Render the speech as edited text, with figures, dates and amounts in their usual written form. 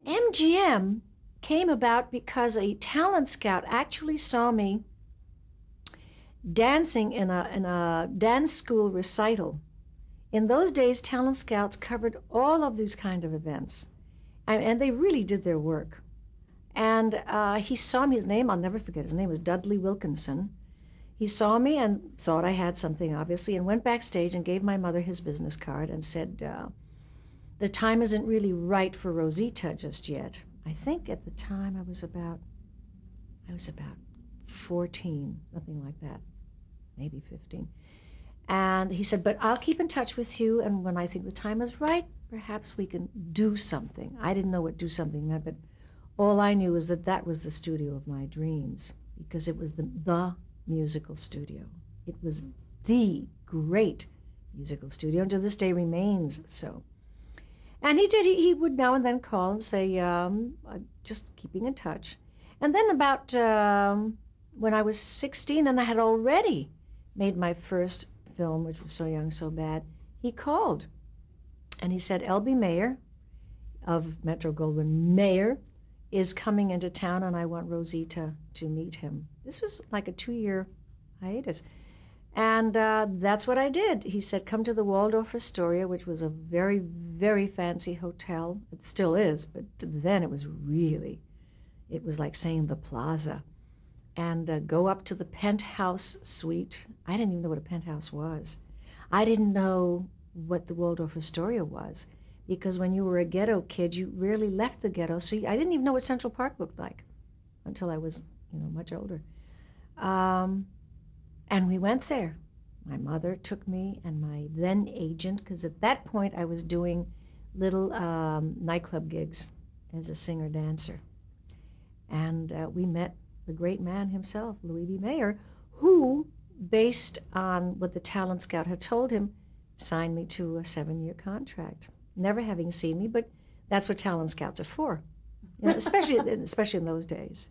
MGM came about because a talent scout actually saw me dancing in a dance school recital. In those days, talent scouts covered all of these kind of events, and they really did their work. And he saw me, his name, I'll never forget, his name was Dudley Wilkinson. He saw me and thought I had something, obviously, and went backstage and gave my mother his business card and said, the time isn't really right for Rosita just yet. I think at the time I was about 14, something like that, maybe 15. And he said, but I'll keep in touch with you, and when I think the time is right, perhaps we can do something. I didn't know what do something meant, but all I knew was that that was the studio of my dreams, because it was the musical studio. It was the great musical studio, and to this day remains so. And he did, he would now and then call and say, just keeping in touch. And then about when I was 16 and I had already made my first film, which was So Young, So Bad, he called and he said, L.B. Mayer of Metro-Goldwyn-Mayer is coming into town and I want Rosita to meet him. This was like a 2-year hiatus. And that's what I did. He said, come to the Waldorf Astoria, which was a very, very fancy hotel. It still is, but then it was like saying the Plaza. And go up to the penthouse suite. I didn't even know what a penthouse was. I didn't know what the Waldorf Astoria was, because when you were a ghetto kid, you rarely left the ghetto, so I didn't even know what Central Park looked like until I was, much older. And we went there. My mother took me and my then agent, because at that point I was doing little nightclub gigs as a singer-dancer. And we met the great man himself, Louis B. Mayer, who, based on what the talent scout had told him, signed me to a 7-year contract, never having seen me, but that's what talent scouts are for, especially in those days.